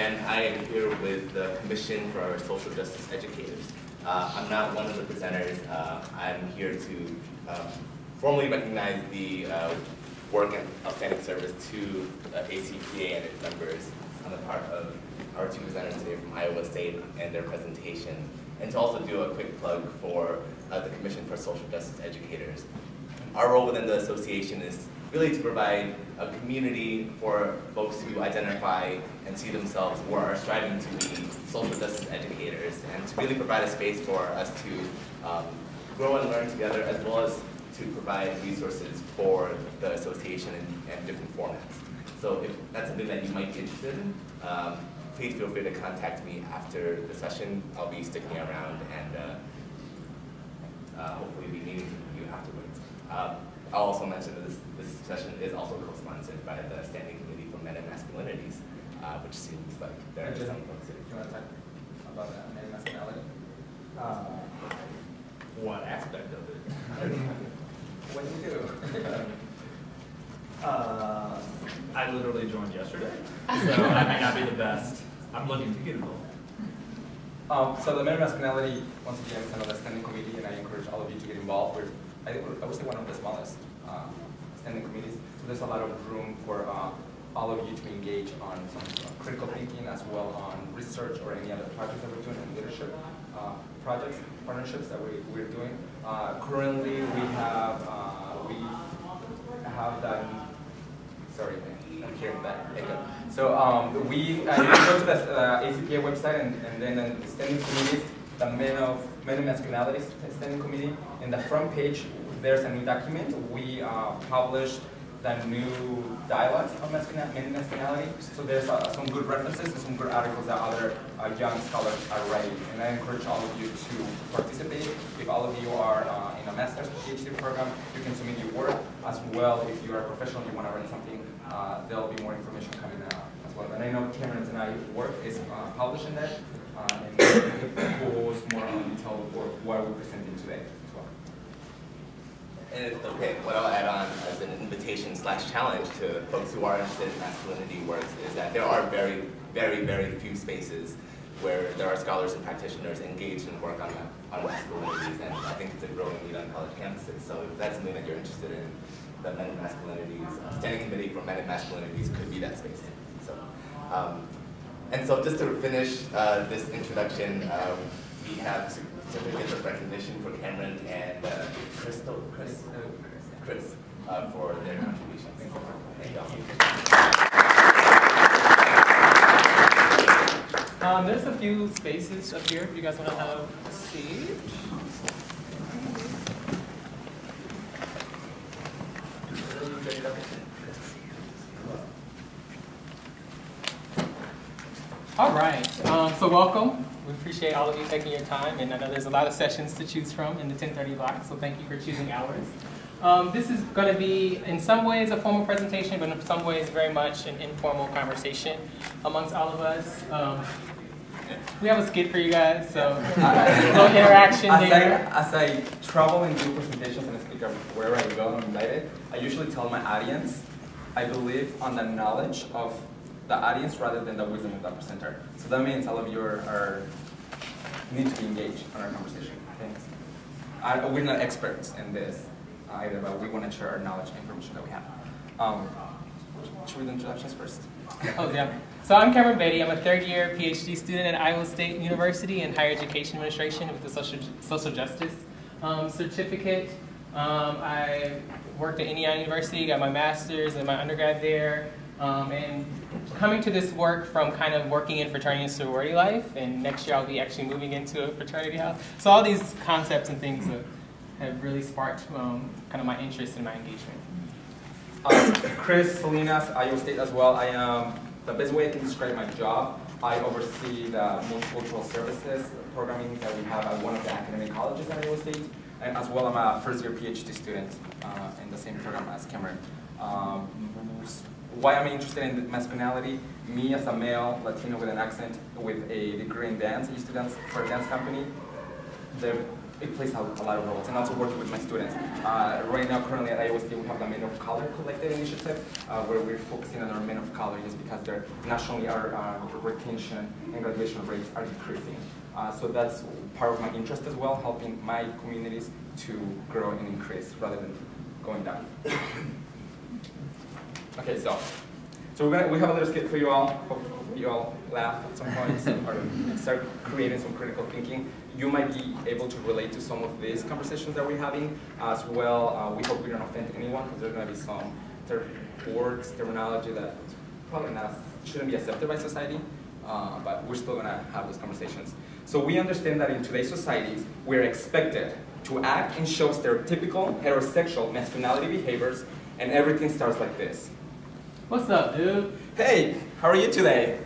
and I am here with the Commission for Social Justice Educators. I'm not one of the presenters. I'm here to formally recognize the work and outstanding service to ACPA and its members on the part of our two presenters today from Iowa State and their presentation, and to also do a quick plug for the Commission for Social Justice Educators. Our role within the association is really to provide a community for folks who identify and see themselves or are striving to be social justice educators, and to really provide a space for us to grow and learn together, as well as to provide resources for the association in different formats. So if that's something that you might be interested in, please feel free to contact me after the session. I'll be sticking around and hopefully be meeting you afterwards. I'll also mention that this session is also co-sponsored by the Standing Committee for Men and Masculinities, which seems like there are some folks. Do you want to talk about men and masculinity? What aspect of it? What do you do? I literally joined yesterday, so I may not be the best. I'm looking to get involved. So the men and masculinity, once again, is another standing committee, and I encourage all of you to get involved. I would say one of the smallest standing committees, so there's a lot of room for all of you to engage on some critical thinking, as well on research or any other projects that we're doing, and leadership projects, partnerships that we're doing. Currently, we have done. Sorry, I'm hearing that. So you go to the ACPA website, and then the standing committees, the Men and Masculinities Standing Committee. In the front page, there's a new document. We published the new dialogues on men and masculinity. So there's some good references and some good articles that other young scholars are writing. And I encourage all of you to participate. If all of you are in a master's PhD program, you can submit your work. As well, if you are a professional, you want to write something, there'll be more information coming out as well. And I know Cameron's and I work is published in that. And it goes more on detail for what we're presenting today as well. And okay, what I'll add on as an invitation/challenge to folks who are interested in masculinity works is that there are very, very, very few spaces where there are scholars and practitioners engaged in work on masculinities, and I think it's a growing need on college campuses. So if that's something that you're interested in, the Men and Masculinities Standing Committee for Men and Masculinities could be that space. So. And so just to finish this introduction, we have certificates of recognition for Cameron and Chris for their contributions. Thank you. There's a few spaces up here if you guys want to have a seat. All right, so welcome. We appreciate all of you taking your time, and I know there's a lot of sessions to choose from in the 10:30 block, so thank you for choosing ours. This is going to be, in some ways, a formal presentation, but in some ways, very much an informal conversation amongst all of us. We have a skit for you guys, so a little interaction there. As I travel and do presentations and speak wherever I go and I'm invited, I usually tell my audience, I believe on the knowledge of the audience rather than the wisdom of the presenter. So that means all of you need to be engaged in our conversation. Thanks. We're not experts in this either, but we want to share our knowledge and information that we have. Should we do introductions first? Oh, yeah. So I'm Cameron Beatty. I'm a third-year PhD student at Iowa State University in Higher Education Administration with the Social Justice certificate. I worked at Indiana University, got my master's and my undergrad there. And coming to this work from kind of working in fraternity and sorority life, and next year I'll be actually moving into a fraternity house. So all these concepts and things have really sparked kind of my interest and my engagement. Chris Salinas, Iowa State as well. I am, the best way I can describe my job, I oversee the multicultural services programming that we have at one of the academic colleges at Iowa State. And as well, I'm a first-year PhD student in the same program as Cameron. Why I'm interested in masculinity, me as a male Latino with an accent with a degree in dance, I used to dance for a dance company. The it plays a lot of roles, and also working with my students. Right now, currently at Iowa State, we have the Men of Color Collective Initiative, where we're focusing on our men of color just because nationally our retention and graduation rates are decreasing. So that's part of my interest as well, helping my communities to grow and increase rather than going down. Okay, so we have a little skit for you all. Hopefully you all laugh at some point or start creating some critical thinking. You might be able to relate to some of these conversations that we're having as well. We hope we don't offend anyone because there's going to be some words, terminology that probably shouldn't be accepted by society, but we're still going to have those conversations. So we understand that in today's societies, we're expected to act and show stereotypical heterosexual masculinity behaviors, and everything starts like this. What's up, dude? Hey, how are you today?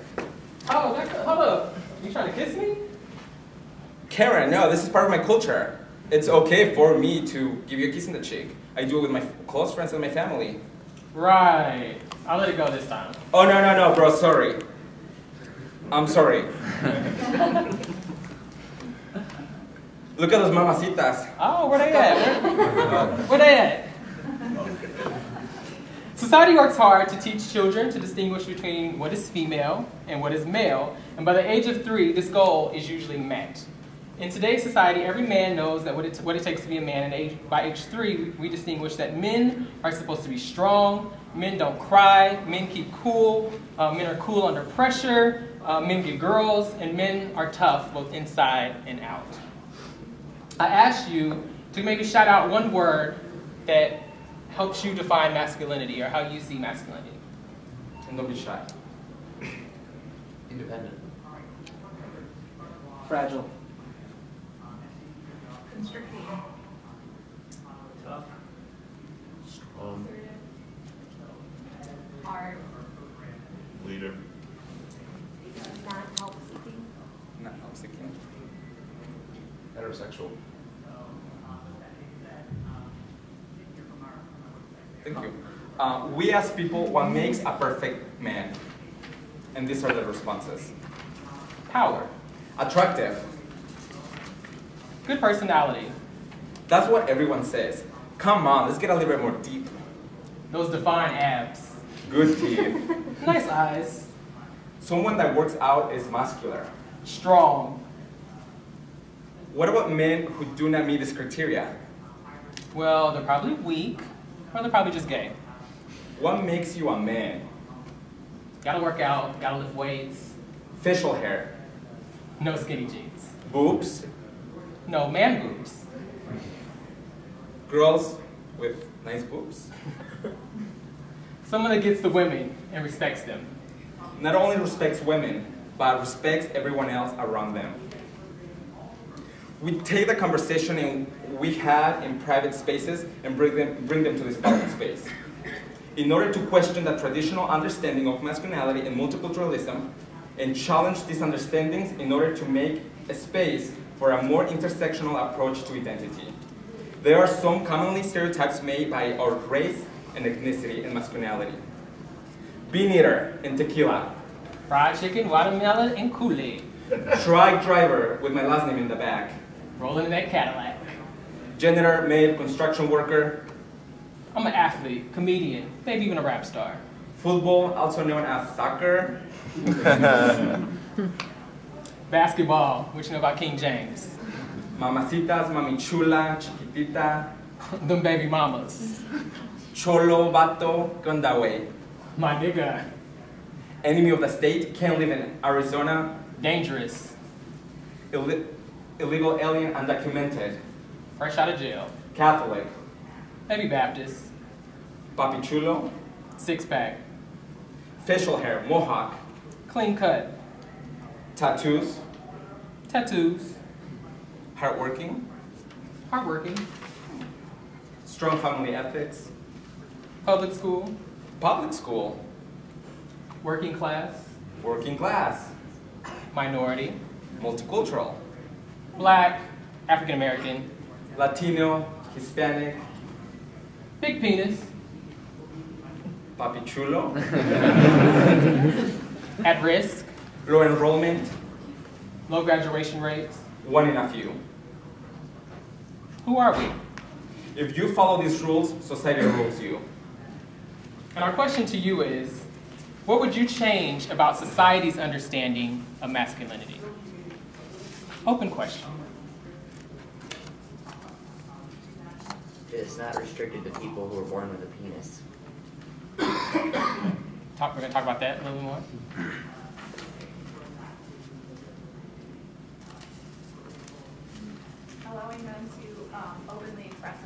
Oh, hold up. You trying to kiss me? Karen, no, this is part of my culture. It's okay for me to give you a kiss in the cheek. I do it with my close friends and my family. Right. I'll let it go this time. Oh, no, bro, sorry. I'm sorry. Look at those mamacitas. Oh, where they at? Where they at? Society works hard to teach children to distinguish between what is female and what is male, and by the age of 3, this goal is usually met. In today's society, every man knows that what it takes to be a man, and by age 3, we distinguish that men are supposed to be strong, men don't cry, men keep cool, men are cool under pressure, men get girls, and men are tough both inside and out. I asked you to maybe shout out one word that helps you define masculinity or how you see masculinity. And don't be shy. Independent. Fragile. Constricting. Tough. Strong. Hard. Leader. Not help-seeking. Not help-seeking. Heterosexual. Thank you. We ask people what makes a perfect man. And these are the responses. Power. Attractive. Good personality. That's what everyone says. Come on, let's get a little bit more deep. Those defined abs. Good teeth. Nice eyes. Someone that works out is muscular. Strong. What about men who do not meet this criteria? Well, they're probably weak, or they're probably just gay. What makes you a man? Gotta work out, gotta lift weights. Facial hair. No skinny jeans. Boobs. No man boobs. Girls with nice boobs. Someone that gets the women and respects them. Not only respects women, but respects everyone else around them. We take the conversation we had in private spaces and bring them to this public space. In order to question the traditional understanding of masculinity and multiculturalism, and challenge these understandings in order to make a space for a more intersectional approach to identity. There are some commonly stereotypes made by our race and ethnicity and masculinity. Bean eater and tequila. Fried chicken, watermelon, and Kool-Aid. Truck driver with my last name in the back. Rolling in that Cadillac. Janitor, maid, construction worker. I'm an athlete, comedian, maybe even a rap star. Football, also known as soccer. Basketball, which you know about King James. Mamacitas, mami chula, chiquitita. Them baby mamas. Cholo, vato, gondaway. My nigga. Enemy of the state, can't live in Arizona. Dangerous. Illegal alien, undocumented. Fresh out of jail. Catholic. Maybe Baptist. Papi chulo. Six-pack. Facial hair, mohawk. Clean cut. Tattoos. Tattoos. Hardworking. Hardworking. Strong family ethics. Public school. Public school. Working class. Working class. Minority. Multicultural. Black. African American. Latino. Hispanic. Big penis. Papi chulo. At risk. Low enrollment. Low graduation rates. One in a few. Who are we? If you follow these rules, society rules you. And our question to you is, what would you change about society's understanding of masculinity? Open question. It's not restricted to people who are born with a penis. We're going to talk about that a little bit more. Allowing them to openly express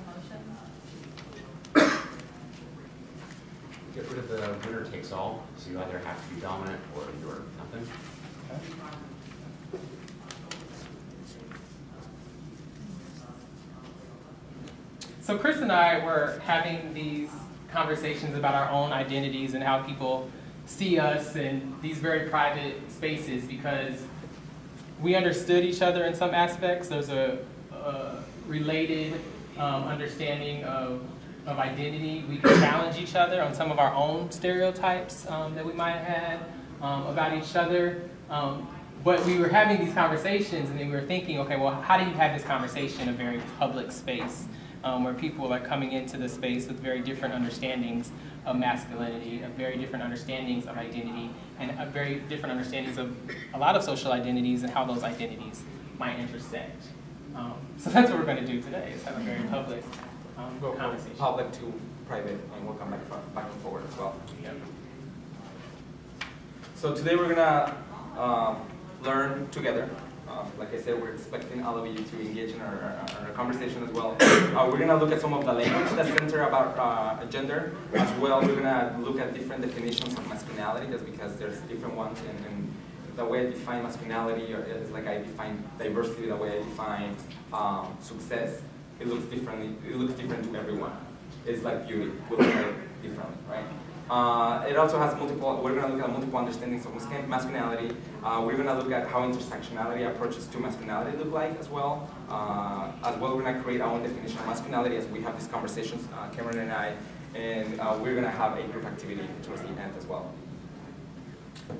emotions. Get rid of the winner takes all, so you either have to be dominant or you're nothing. So Chris and I were having these conversations about our own identities and how people see us in these very private spaces because we understood each other in some aspects. There's a related understanding of identity. We can challenge each other on some of our own stereotypes that we might have had about each other. But we were having these conversations and then we were thinking, okay, well, how do you have this conversation in a very public space where people are coming into the space with very different understandings of masculinity, of very different understandings of identity, and very different understandings of a lot of social identities and how those identities might intersect. So that's what we're going to do today, is have a very public conversation. Public to private, and we'll come back and forward as well. Yep. So today we're gonna learn together. Like I said, we're expecting all of you to engage in our conversation as well. We're gonna look at some of the language that's centered about gender. As well, we're gonna look at different definitions of masculinity, just because there's different ones, and the way I define masculinity is like I define diversity, the way I define success. It looks differently. It looks different to everyone. It's like beauty. We look at it differently, right? It also has multiple. We're going to look at multiple understandings of masculinity. We're going to look at how intersectionality approaches to masculinity look like as well. We're going to create our own definition of masculinity as we have these conversations, Cameron and I, and we're going to have a group activity towards the end as well.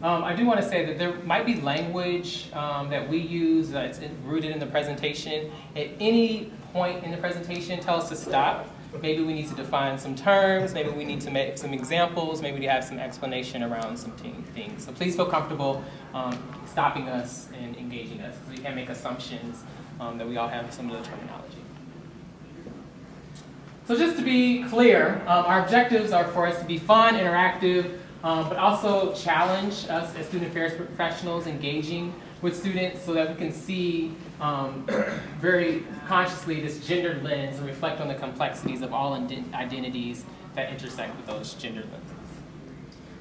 I do want to say that there might be language that we use that's rooted in the presentation. At any point in the presentation, tell us to stop. Maybe we need to define some terms, maybe we need to make some examples, maybe we have some explanation around some things. So please feel comfortable stopping us and engaging us, because we can't make assumptions that we all have some of the terminology. So just to be clear, our objectives are for us to be fun, interactive, but also challenge us as student affairs professionals engaging with students so that we can see very consciously this gendered lens and reflect on the complexities of all identities that intersect with those gendered lenses.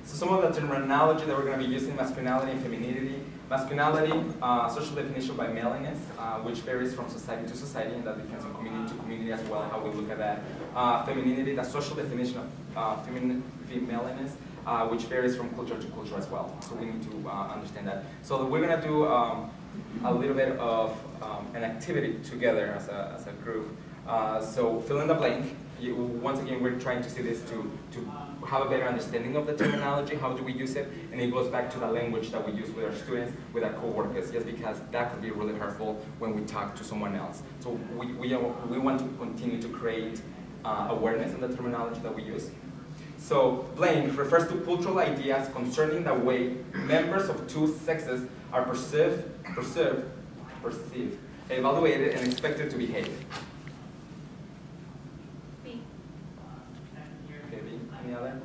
So some of the terminology that we're going to be using: masculinity and femininity. Masculinity, social definition by maleness, which varies from society to society, and that depends on community to community as well, how we look at that. Femininity, the social definition of femaleness, which varies from culture to culture as well. So we need to understand that. So we're going to do a little bit of an activity together as a group. So fill in the blank. Once again, we're trying to see this to have a better understanding of the terminology, how do we use it, and it goes back to the language that we use with our students, with our coworkers, just because that could be really hurtful when we talk to someone else. So we want to continue to create awareness of the terminology that we use. So blank refers to cultural ideas concerning the way members of two sexes are perceived, evaluated, and expected to behave. Okay, B. Any other?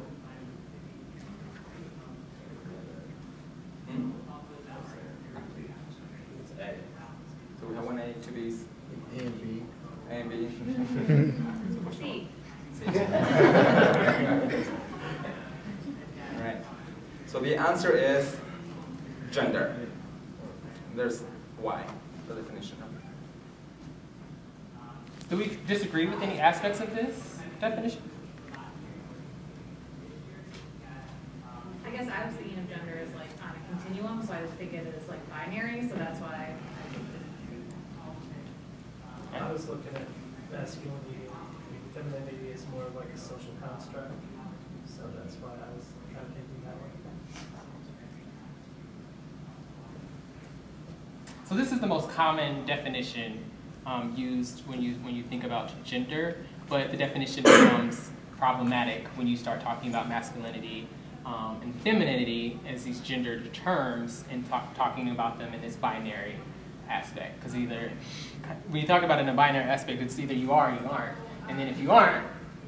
So we have one A, two B's. A and B. A and B. C. All right. So the answer is gender. There's Y, the definition of it. Do we disagree with any aspects of this definition? I guess I was thinking of gender as like on a continuum, so I was thinking it as like binary, so that's why. I was looking at masculinity and femininity as more of like a social construct, so that's why I was kind of thinking that way. So this is the most common definition used when you think about gender, but the definition becomes problematic when you start talking about masculinity and femininity as these gendered terms and talking about them in this binary aspect. Because either, when you talk about it in a binary aspect, it's either you are or you aren't. And then if you aren't,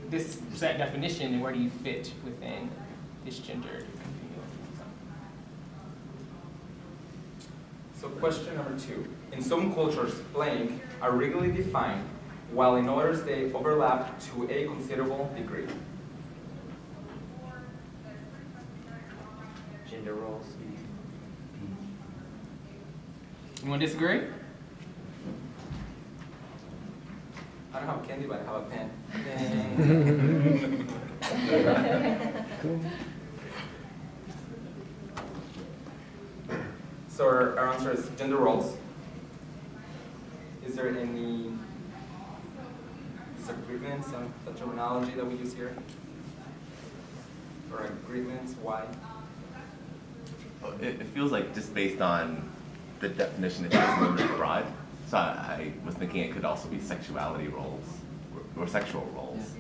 this that definition, and where do you fit within this gendered continuum? So question number 2. In some cultures, blank are regularly defined, while in others they overlap to a considerable degree. Gender roles. Anyone disagree? I don't have candy, but I have a pen. So our answer is gender roles. Is there any disagreements on the terminology that we use here? Or agreements? Why? Well, it feels like just based on the definition, it feels a little bit broad. So I was thinking it could also be sexuality roles or sexual roles.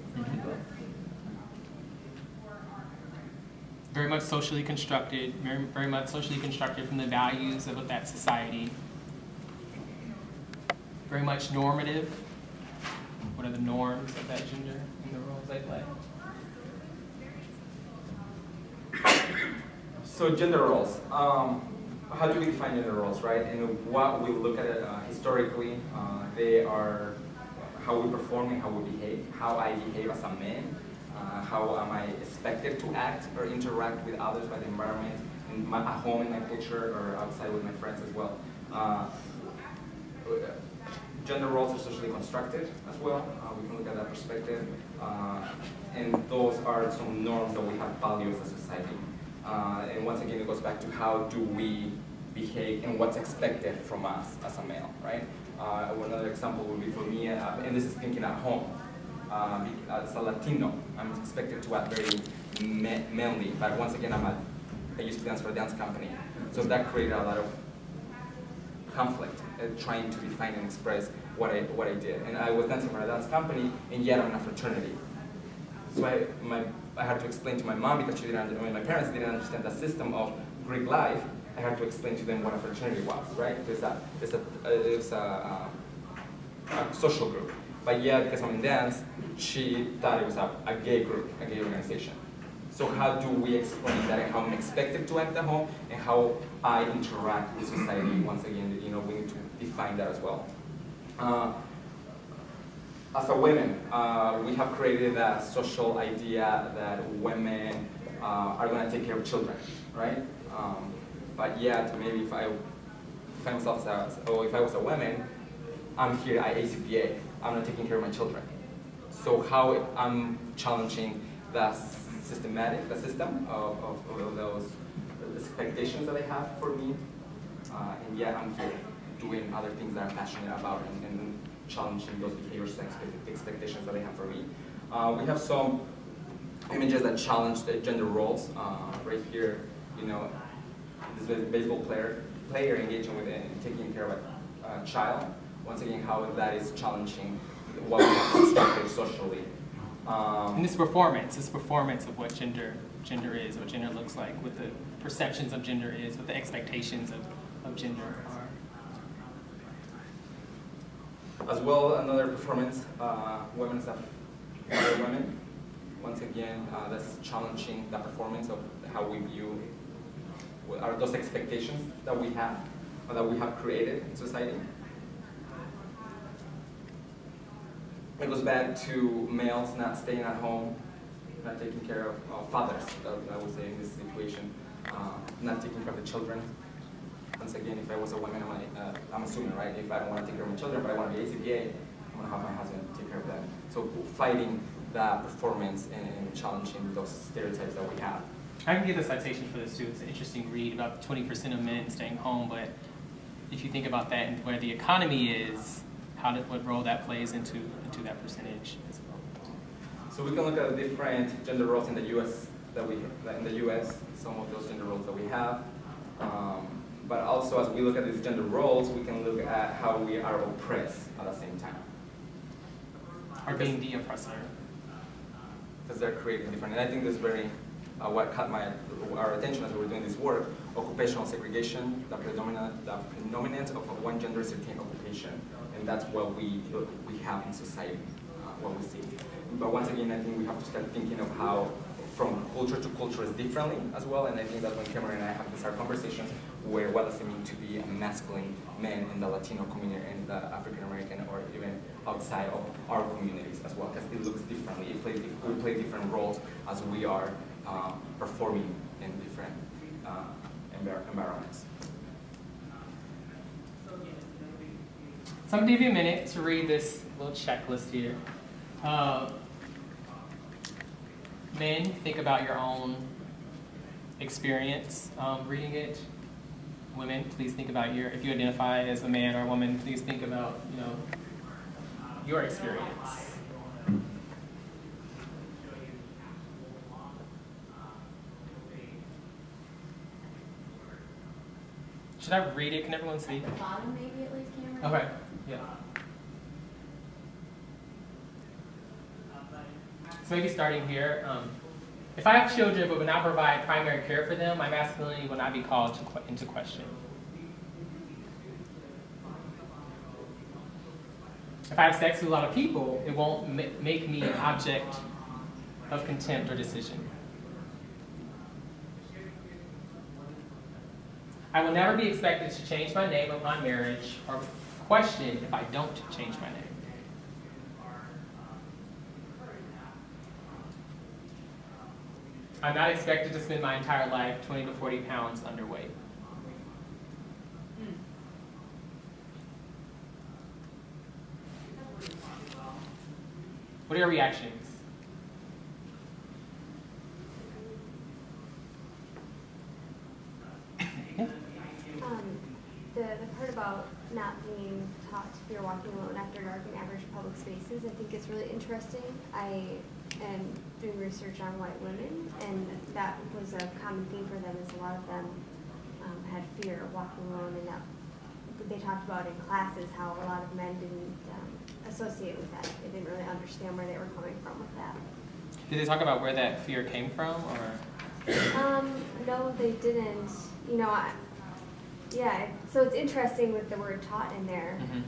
Very much socially constructed, very much socially constructed from the values of that society. Very much normative. What are the norms of that gender and the roles they play? So gender roles. How do we define gender roles, right? And what we look at it historically, they are how we perform and how we behave, how I behave as a man, how am I expected to act or interact with others by the environment, at home in my culture or outside with my friends as well. Gender roles are socially constructed as well. We can look at that perspective. And those are some norms that we have valued as a society. And once again, it goes back to how do we behave and what's expected from us as a male, right? Another example would be for me, and this is thinking at home. As a Latino, I'm expected to act very manly, but once again, I used to dance for a dance company. So that created a lot of conflict, trying to define and express what I did. And I was dancing for a dance company, and yet I'm in a fraternity. So I had to explain to my mom, because my parents didn't understand the system of Greek life. I had to explain to them what a fraternity was, right? It's a social group. But yeah, because I'm in dance, she thought it was a gay group, a gay organization. So how do we explain that and how I'm expected to act at home and how I interact with society? Once again, we need to define that as well. As a women, we have created a social idea that women are going to take care of children, right? But yet, maybe if I myself as, if I was a woman, I'm here at ACPA. I'm not taking care of my children. So how I'm challenging the system of those expectations that I have for me, and yet I'm here doing other things that I'm passionate about and challenging those behaviors and expectations that I have for me. We have some images that challenge the gender roles. Right here, this baseball player engaging with and taking care of a child. Once again, how that is challenging what we have constructed socially. And this performance of what gender is, what gender looks like, what the perceptions of gender is, what the expectations of gender are. As well, another performance, women as other women. Once again, that's challenging the performance of how we view are those expectations that we have, or that we have created in society. It goes back to males not staying at home, not taking care of fathers, I would say in this situation, not taking care of the children. Once again, if I was a woman, I'm assuming, right, if I don't want to take care of my children, but I want to be ACPA, I'm going to have my husband take care of them. So fighting that performance and challenging those stereotypes that we have. I can give a citation for this too. It's an interesting read about 20% of men staying home, but if you think about that and where the economy is, what role that plays into that percentage as well. So we can look at the different gender roles in the U.S. Some of those gender roles that we have. but also as we look at these gender roles, we can look at how we are oppressed at the same time. Or being the oppressor. Because they're creating different, and I think this is very, what caught our attention as we were doing this work, occupational segregation, the predominance of one gender certain occupation, and that's what we have in society, what we see. But once again, I think we have to start thinking of how from culture to culture is differently as well, and I think that when Cameron and I have these hard conversations, where what does it mean to be a masculine man in the Latino community and the African American, or even outside of our communities as well, because it looks differently. We play different roles as we are performing in different environments. So I'm going to give you a minute to read this little checklist here. Men, think about your own experience reading it. Women, please think about if you identify as a man or a woman, please think about, your experience. Should I read it? Can everyone see? At the bottom, maybe at least, Cameron? Okay, yeah. So maybe starting here, if I have children but would not provide primary care for them, my masculinity will not be called into question. If I have sex with a lot of people, it won't make me an object of contempt or decision. I will never be expected to change my name upon marriage or question if I don't change my name. I'm not expected to spend my entire life 20 to 40 pounds underweight. What are your reactions? The part about not being taught to fear walking alone after dark in average public spaces, I think is really interesting. I am doing research on white women, and that was a common theme for them, is a lot of them had fear of walking alone, and that they talked about in classes how a lot of men didn't associate with that. They didn't really understand where they were coming from with that. Did they talk about where that fear came from, or? No, they didn't. Yeah, so it's interesting with the word taught in there. Mm-hmm.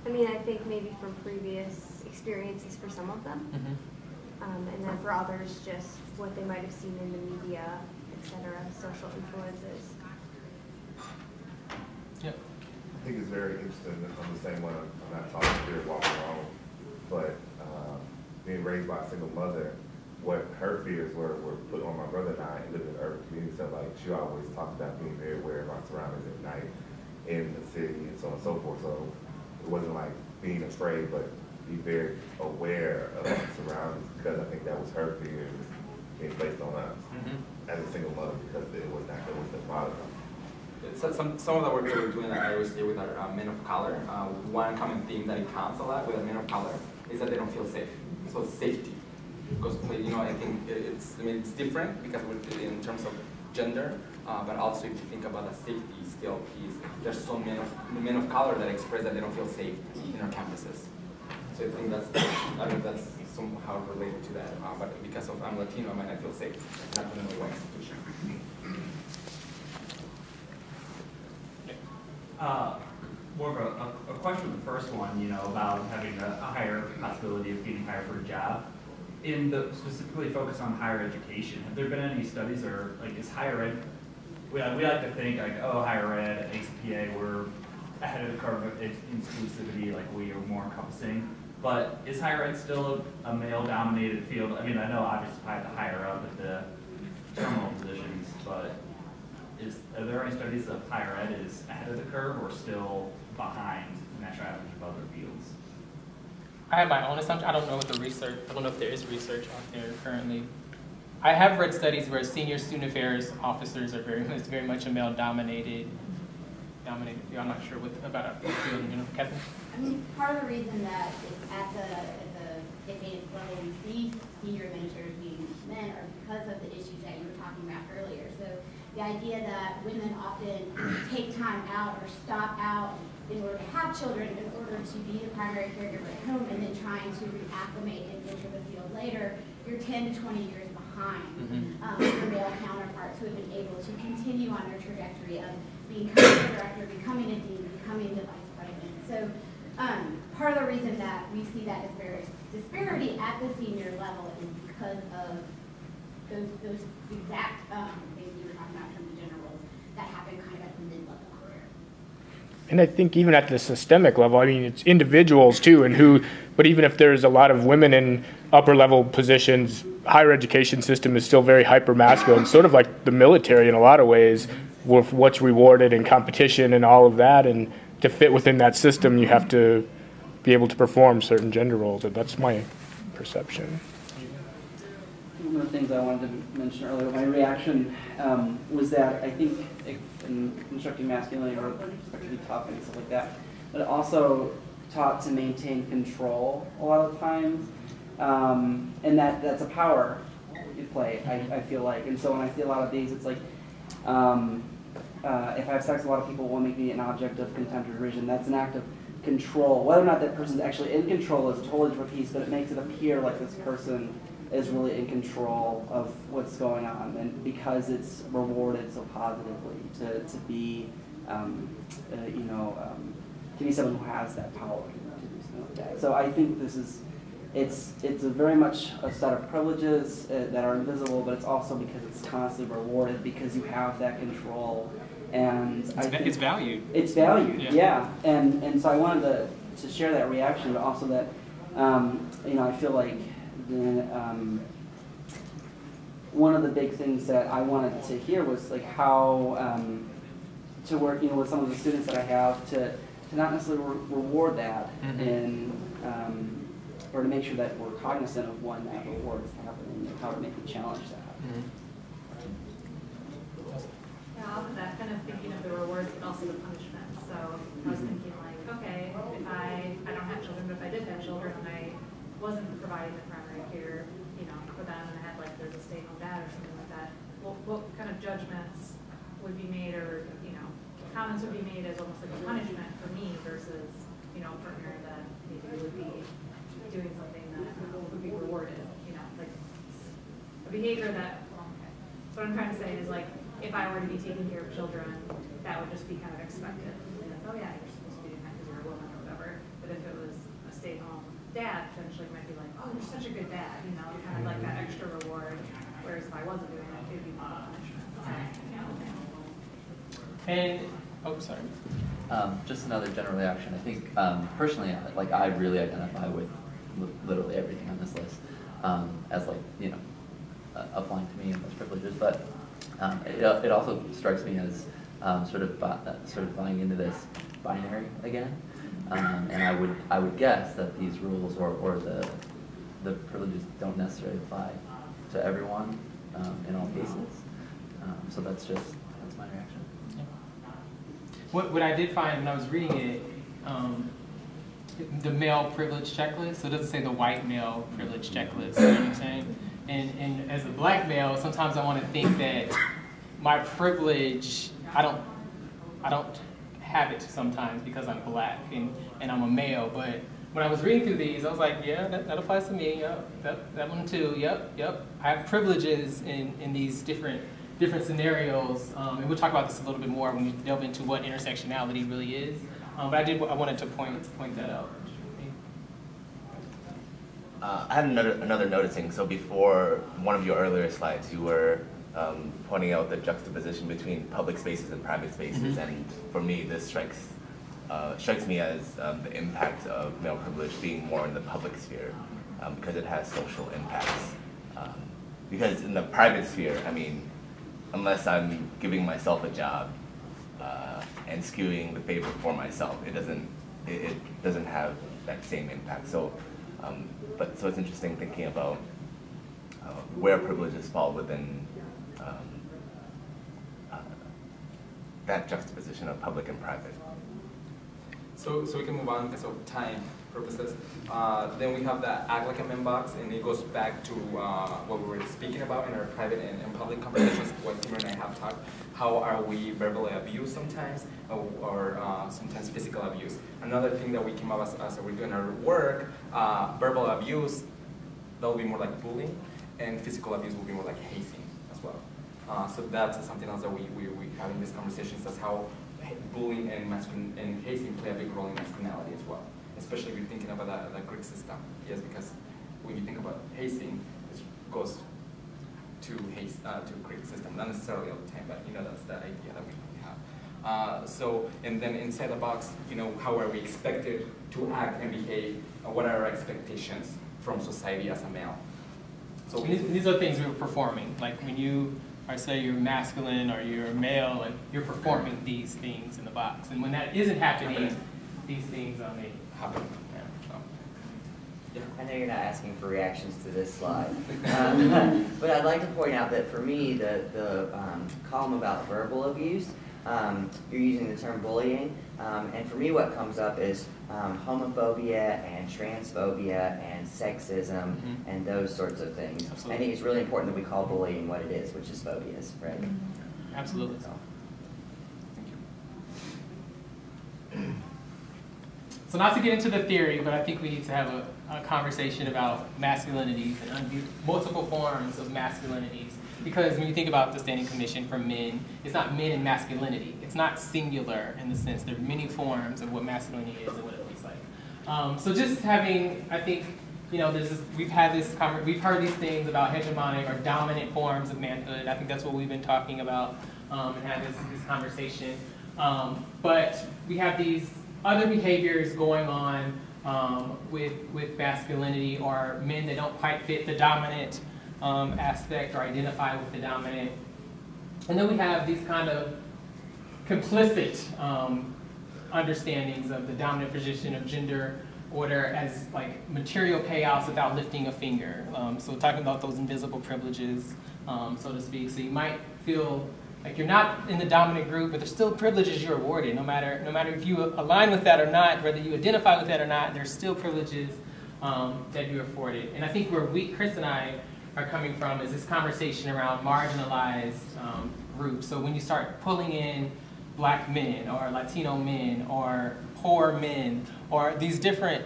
I mean, I think maybe from previous experiences for some of them, and then for others, just what they might have seen in the media, etc., social influences. Yep. I think it's very interesting. I'm the same one. I'm not talking fear of walking alone, but being raised by a single mother, what her fears were put on my brother and I, and living in an urban community. So like she always talked about being very aware of our surroundings at night in the city and so on and so forth. So it wasn't like being afraid, but be very aware of our surroundings, because I think that was her fear being placed on us as a single mother, because it was not father. So some of the work that we're doing, like I always say with our men of color, one common theme that it counts a lot with our men of color is that they don't feel safe. So safety. Because I think it's different because we're in terms of gender, but also if you think about the safety skill piece, there's so many men of color that express that they don't feel safe in our campuses. So I think that's somehow related to that. But because I'm Latino, I might not feel safe not in a white institution. More of a question with the first one, about having a higher possibility of getting hired for a job. Specifically focus on higher education, have there been any studies, or is higher ed, we like to think higher ed, ACPA, we're ahead of the curve of inclusivity, we are more encompassing, but is higher ed still a male-dominated field? I mean, I know obviously the higher up at the terminal positions, but are there any studies of higher ed is ahead of the curve or still behind the national average of other fields? I have my own assumption. I don't know if there is research out there currently. I have read studies where senior student affairs officers are very much a male-dominated field. I'm not sure about a field in general. Catherine? I mean, part of the reason that at the advanced level we see senior administrators being men are because of the issues that you were talking about earlier. So The idea that women often take time out or stop out in order to have children, in order to be the primary caregiver at home, and then trying to reacclimate and enter the field later, you're 10 to 20 years behind your male counterparts who have been able to continue on their trajectory of becoming a director, becoming a dean, becoming the vice president. So part of the reason that we see that disparity at the senior level is because of those exact things you were talking about in terms of gender roles that happen kind of at the mid-level career. And I think even at the systemic level, I mean, it's individuals too, but even if there's a lot of women in upper level positions, higher education system is still very hyper-masculine, sort of like the military in a lot of ways, with what's rewarded in competition and all of that. And to fit within that system, you have to be able to perform certain gender roles. That's my perception. One of the things I wanted to mention earlier, my reaction was that I think in constructing masculinity or constructing tough and stuff like that, but it also taught to maintain control a lot of times, and that's a power you play, I feel like. And so when I see a lot of these, it's like, if I have sex, a lot of people will make me an object of contempt or derision. That's an act of control. Whether or not that person's actually in control is a totally different piece, but it makes it appear like this person is really in control of what's going on, and because it's rewarded so positively to be, to be someone who has that power to do something like that. So I think this is, it's a very much a set of privileges that are invisible, but it's also because it's constantly rewarded because you have that control, and it's valued. It's valued, yeah. And so I wanted to share that reaction, but also that I feel like one of the big things that I wanted to hear was like how to work, with some of the students that I have to not necessarily reward that, and or to make sure that we're cognizant of when that reward is happening and how to maybe challenge that. Yeah, off of that, kind of thinking of the rewards, but also the punishment. So I was thinking like, okay, if I don't have children, but if I did have children and I wasn't providing the primary care, for them, and I had like there's a stay-at-home dad or something like that, what kind of judgments would be made, or comments would be made as almost like a punishment for me versus a partner that maybe would be doing something that would be rewarded, like a behavior that. So what I'm trying to say is like if I were to be taking care of children, that would just be kind of expected. Like, oh yeah, you're supposed to be doing that because you're a woman or whatever. But if it was a stay-at-home dad, potentially might be like, oh, you're such a good dad, kind of like that extra reward. Whereas if I wasn't doing it, it would be more punishment. And sorry. Just another general reaction. I think personally, like I really identify with literally everything on this list as applying to me and those privileges. But it also strikes me as sort of buying into this binary again. And I would guess that these rules or the privileges don't necessarily apply to everyone in all cases. So that's my reaction. What I did find when I was reading it, the male privilege checklist, so it doesn't say the white male privilege checklist, you know what I'm saying? And as a black male, sometimes I want to think that my privilege, I don't have it sometimes because I'm black and I'm a male, but when I was reading through these, I was like, yeah, that applies to me, yep, that one too, yep. I have privileges in these different scenarios, and we'll talk about this a little bit more when we delve into what intersectionality really is, but I wanted to point that out. I had another noticing. So before one of your earlier slides, you were pointing out the juxtaposition between public spaces and private spaces, and for me, this strikes me as the impact of male privilege being more in the public sphere, because it has social impacts. Because in the private sphere, I mean, unless I'm giving myself a job and skewing the favor for myself, it doesn't have that same impact. So. So it's interesting thinking about where privileges fall within that juxtaposition of public and private. So we can move on because of time. purposes. Then we have the act like a man box, and it goes back to what we were speaking about in our private and public conversations, what Timur and I have talked. How are we verbally abused sometimes, or sometimes physical abuse? Another thing that we came up as we're doing our work, verbal abuse, that will be more like bullying, and physical abuse will be more like hazing as well. So that's something else that we have in these conversations. That's how bullying and hazing play a big role in masculinity as well. Especially if you're thinking about the Greek system. Yes, because when you think about hazing, it goes to Greek system, not necessarily all the time, but you know that's the idea that we have. So, and then inside the box, you know, how are we expected to act and behave? What are our expectations from society as a male? So these are things we were performing. Like when you or say you're masculine or you're male, like you're performing these things in the box. And when that isn't happening, these things may happen. Yeah. I know you're not asking for reactions to this slide, but I'd like to point out that for me, the column about verbal abuse, you're using the term bullying, and for me what comes up is homophobia and transphobia and sexism and those sorts of things. Absolutely. I think it's really important that we call bullying what it is, which is phobias, right? Absolutely. So not to get into the theory, but I think we need to have a conversation about masculinities and multiple forms of masculinities. Because when you think about the Standing Commission for Men, it's not men and masculinity. It's not singular in the sense there are many forms of what masculinity is and what it looks like. So just having, I think, you know, we've heard these things about hegemonic or dominant forms of manhood. I think that's what we've been talking about and had this conversation. But we have these other behaviors going on with masculinity, or men that don't quite fit the dominant aspect or identify with the dominant. And then we have these kind of complicit understandings of the dominant position of gender order as like material payouts without lifting a finger. So talking about those invisible privileges, so to speak. So you might feel like you're not in the dominant group, but there's still privileges you're awarded, no matter if you align with that or not, whether you identify with that or not, there's still privileges that you're afforded. And I think where Chris and I are coming from is this conversation around marginalized groups. So when you start pulling in Black men or Latino men or poor men or these different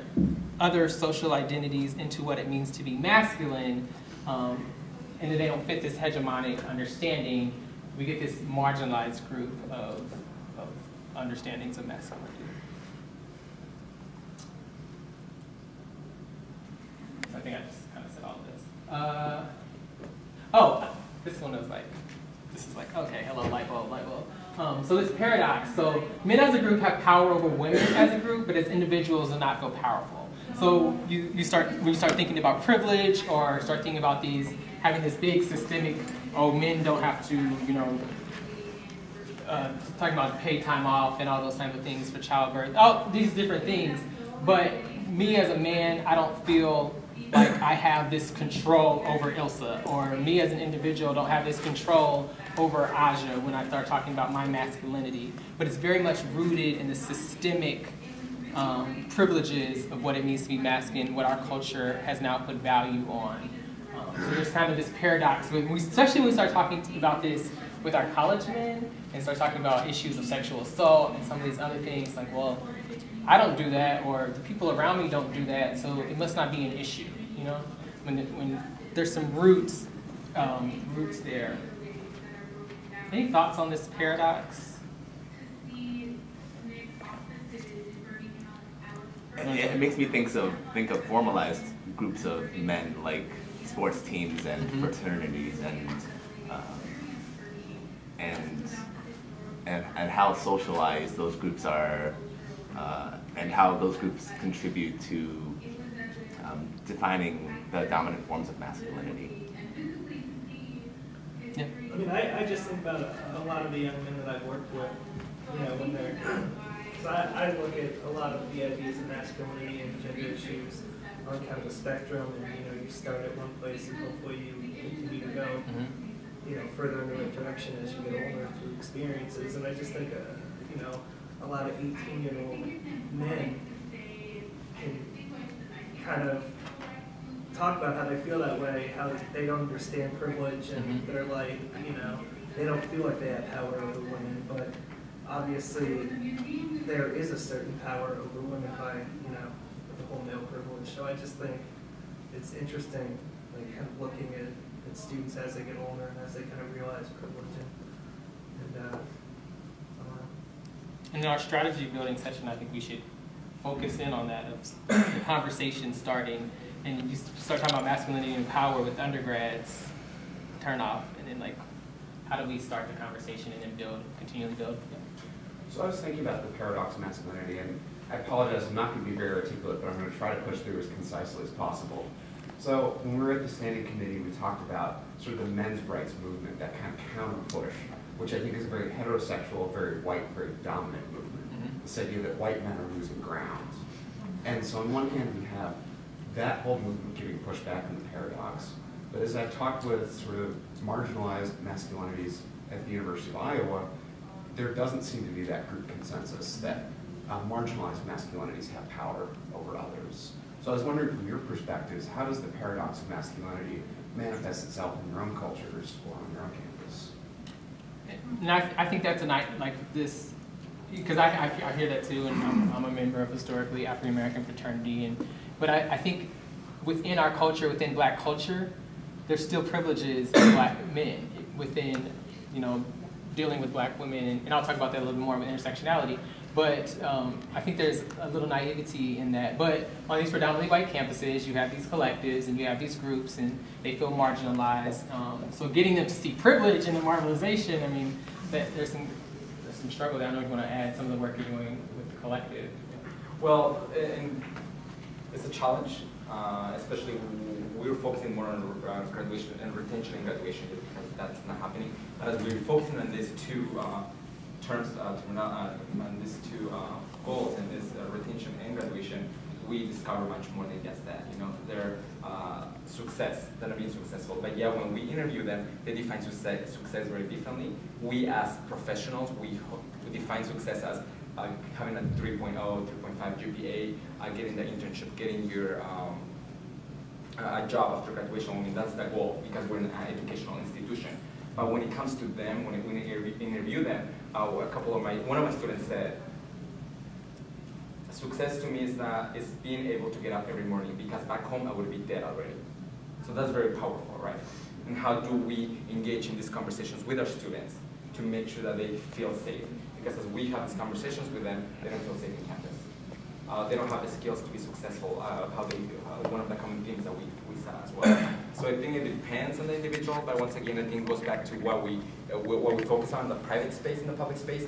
other social identities into what it means to be masculine, and then they don't fit this hegemonic understanding, we get this marginalized group of understandings of masculinity. So I think I just kind of said all of this. Oh, this one was like, okay, hello, light bulb, light bulb. So this paradox, so men as a group have power over women as a group, but as individuals do not feel powerful. So when you start thinking about privilege or start thinking about having this big systemic, men don't have to, you know, talking about paid time off and all those type of things for childbirth, these different things. But me as a man, I don't feel like I have this control over Ilsa, or me as an individual don't have this control over Aja when I start talking about my masculinity. But it's very much rooted in the systemic privileges of what it means to be masculine, what our culture has now put value on. So there's kind of this paradox, especially when we start talking about this with our college men and start talking about issues of sexual assault and some of these other things, like, well, I don't do that, or the people around me don't do that, so it must not be an issue, you know? When there's some roots there. Any thoughts on this paradox? It makes me think of formalized groups of men, like sports teams and fraternities and how socialized those groups are, and how those groups contribute to defining the dominant forms of masculinity. Yeah. I mean, I just think about a lot of the young men that I've worked with, you know, when they're, so I look at a lot of the ideas of masculinity and gender issues on kind of a spectrum, and you know, you start at one place and hopefully you continue to go, you know, further in the right direction as you get older through experiences. And I just think, you know, a lot of 18-year-old men can kind of talk about how they feel that way, how they don't understand privilege, and they're like, you know, they don't feel like they have power over women, but obviously there is a certain power over women by, you know, the whole male privilege. So I just think it's interesting, like kind of looking at students as they get older and as they kind of realize privilege and I don't know. In our strategy building session, I think we should focus in on that, of the conversation starting, and you start talking about masculinity and power with undergrads, turn off, and then like, how do we start the conversation and then build, continually build? Yeah. So I was thinking about the paradox of masculinity, and I apologize, I'm not going to be very articulate, but I'm going to try to push through as concisely as possible. So when we were at the standing committee, we talked about sort of the men's rights movement, that kind of counter-push, which I think is a very heterosexual, very white, very dominant movement. This idea that white men are losing ground. And so on one hand, we have that whole movement giving pushback on the paradox. But as I've talked with sort of marginalized masculinities at the University of Iowa, there doesn't seem to be that group consensus that marginalized masculinities have power over others. So I was wondering, from your perspectives, how does the paradox of masculinity manifest itself in your own cultures or on your own campus? And I think that's like this, because I hear that too, and I'm a member of historically African American fraternity, but I think within our culture, within Black culture, there's still privileges in Black men within, you know, dealing with Black women, and I'll talk about that a little bit more with intersectionality. But I think there's a little naivety in that. But on these predominantly white campuses, you have these collectives and you have these groups, and they feel marginalized. So getting them to see privilege and the marginalization, I mean, there's some struggle there. I know you want to add some of the work you're doing with the collective. Well, it's a challenge, especially we're focusing more on graduation and retention and graduation because that's not happening. But as we're focusing on these two terms, on these two goals, and this retention and graduation, we discover much more than just that. You know, their success, they're not being successful. But yeah, when we interview them, they define success very differently. We as professionals, we define success as having a 3.0, 3.5 GPA, getting the internship, getting your a job after graduation. I mean, that's the goal because we're an educational institution. But when it comes to them, when we interview them, one of my students said, success to me is being able to get up every morning because back home I would be dead already. So that's very powerful, right? And how do we engage in these conversations with our students to make sure that they feel safe? Because as we have these conversations with them, they don't feel safe in campus. They don't have the skills to be successful, one of the common themes that we saw as well. So I think it depends on the individual, but once again, I think it goes back to what we focus on, the private space and the public space,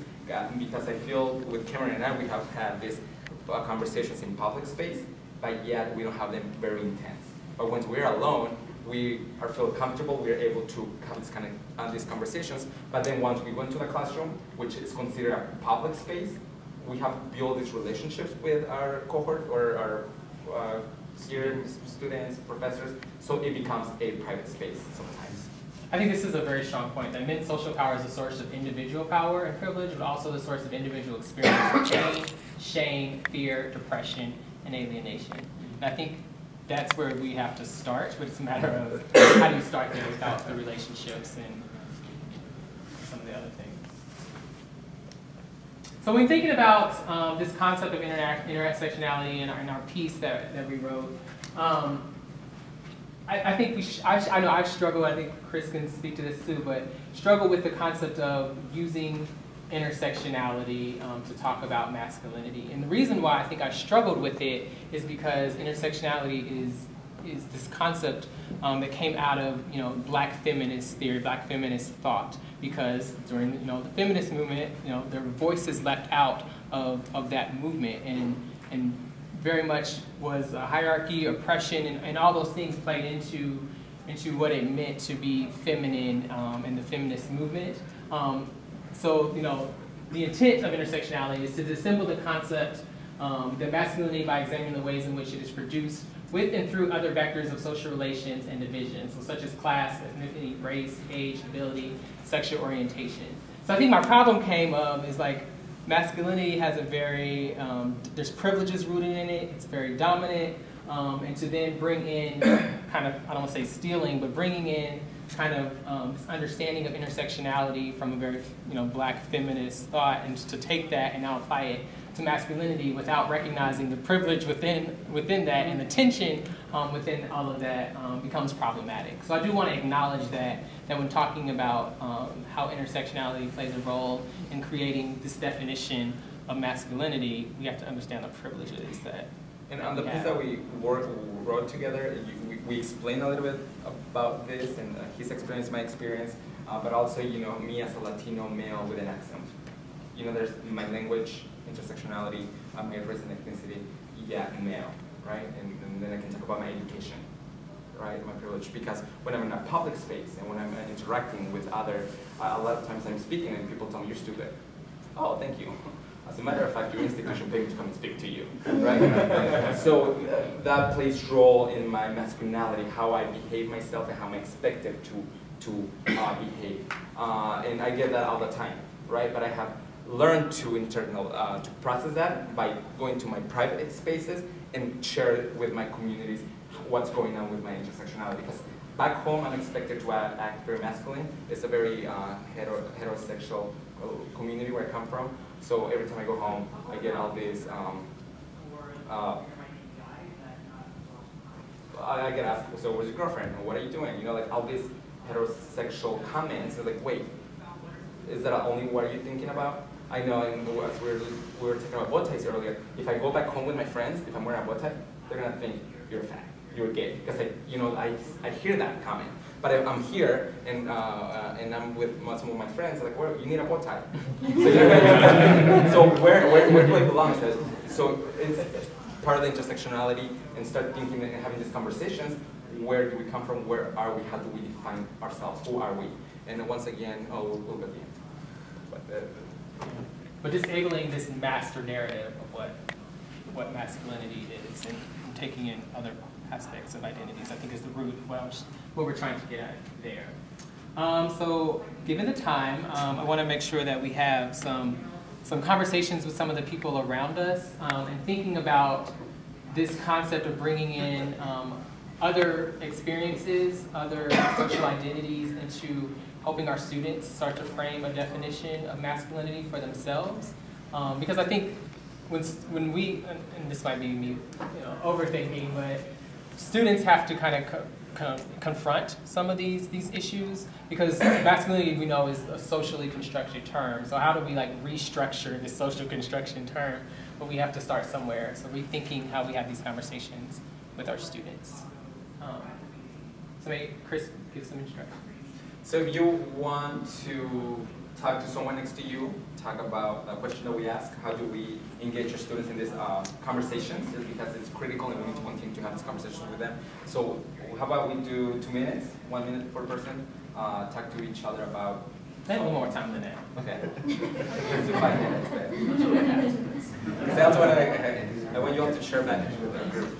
because I feel with Cameron and I, we have had these conversations in public space, but yet we don't have them very intense. But once we're alone, we feel comfortable, we're able to have this kind of these conversations, but then once we go into the classroom, which is considered a public space, we have built these relationships with our cohort or our students, professors, so it becomes a private space sometimes. I think this is a very strong point, that men's social power is a source of individual power and privilege, but also the source of individual experience of pain, shame, fear, depression, and alienation. And I think that's where we have to start, but it's a matter of how do you start there without the relationships and some of the other things. So when thinking about this concept of intersectionality in our piece that we wrote, I think I know I've struggled, I think Chris can speak to this too, but struggle with the concept of using intersectionality to talk about masculinity. And the reason why I think I struggled with it is because intersectionality is this concept that came out of Black feminist theory, Black feminist thought. Because during the feminist movement, there were voices left out of that movement, and very much was a hierarchy, oppression, and all those things played into what it meant to be feminine in the feminist movement. So the intent of intersectionality is to dissemble the concept that masculinity by examining the ways in which it is produced with and through other vectors of social relations and division, so such as class, ethnicity, race, age, ability, sexual orientation. So I think my problem came is like masculinity has a very, there's privileges rooted in it, it's very dominant, and to then bring in kind of, I don't want to say stealing, but bringing in kind of this understanding of intersectionality from a very black feminist thought, and to take that and now apply it to masculinity without recognizing the privilege within that, and the tension within all of that becomes problematic. So I do want to acknowledge that when talking about how intersectionality plays a role in creating this definition of masculinity, we have to understand the privileges that. And on the piece that we wrote together, we explained a little bit about this and his experience, my experience, but also, me as a Latino male with an accent. There's my language, intersectionality, my race and ethnicity, male, right? And then I can talk about my education, right? My privilege, because when I'm in a public space and when I'm interacting with others, a lot of times I'm speaking and people tell me, you're stupid. Oh, thank you. As a matter of fact, your institution paid me to come and speak to you, right? So that plays role in my masculinity, how I behave myself and how I'm expected to behave. And I get that all the time, right? But I have learned to process that by going to my private spaces and share with my communities what's going on with my intersectionality. Because back home, I'm expected to act very masculine. It's a very heterosexual community where I come from. So every time I go home, I get all these, I get asked, so where's your girlfriend? Or what are you doing? Like all these heterosexual comments. It's like, wait, is that only what are you thinking about? I know, and as we were talking about bow ties earlier, if I go back home with my friends, if I'm wearing a bow tie, they're gonna think you're fat, you're gay, because I hear that comment. But I'm here and I'm with some of my friends. Like, you need a bow tie. So where do I belong? So it's part of the intersectionality, and start thinking and having these conversations. Where do we come from? Where are we? How do we define ourselves? Who are we? And once again, we'll go at the end. But disabling this master narrative of what masculinity is, and taking in other aspects of identities, I think is the root of what we're trying to get at there. So given the time, I want to make sure that we have some conversations with some of the people around us, and thinking about this concept of bringing in other experiences, other social identities into helping our students start to frame a definition of masculinity for themselves. Because I think when we, and this might be me overthinking, but students have to kind of confront some of these issues, because masculinity, we know, is a socially constructed term. So how do we restructure this social construction term? But we have to start somewhere. So rethinking how we have these conversations with our students. So maybe Chris, give some instructions. So if you want to talk to someone next to you, talk about a question that we ask, how do we engage your students in these conversations, because it's critical and we need to continue to have these conversations with them. So how about we do 2 minutes, 1 minute per person, talk to each other about... I have a little more time than that. Okay. Let's do 5 minutes then. Because that's what I want you all to share back with the group.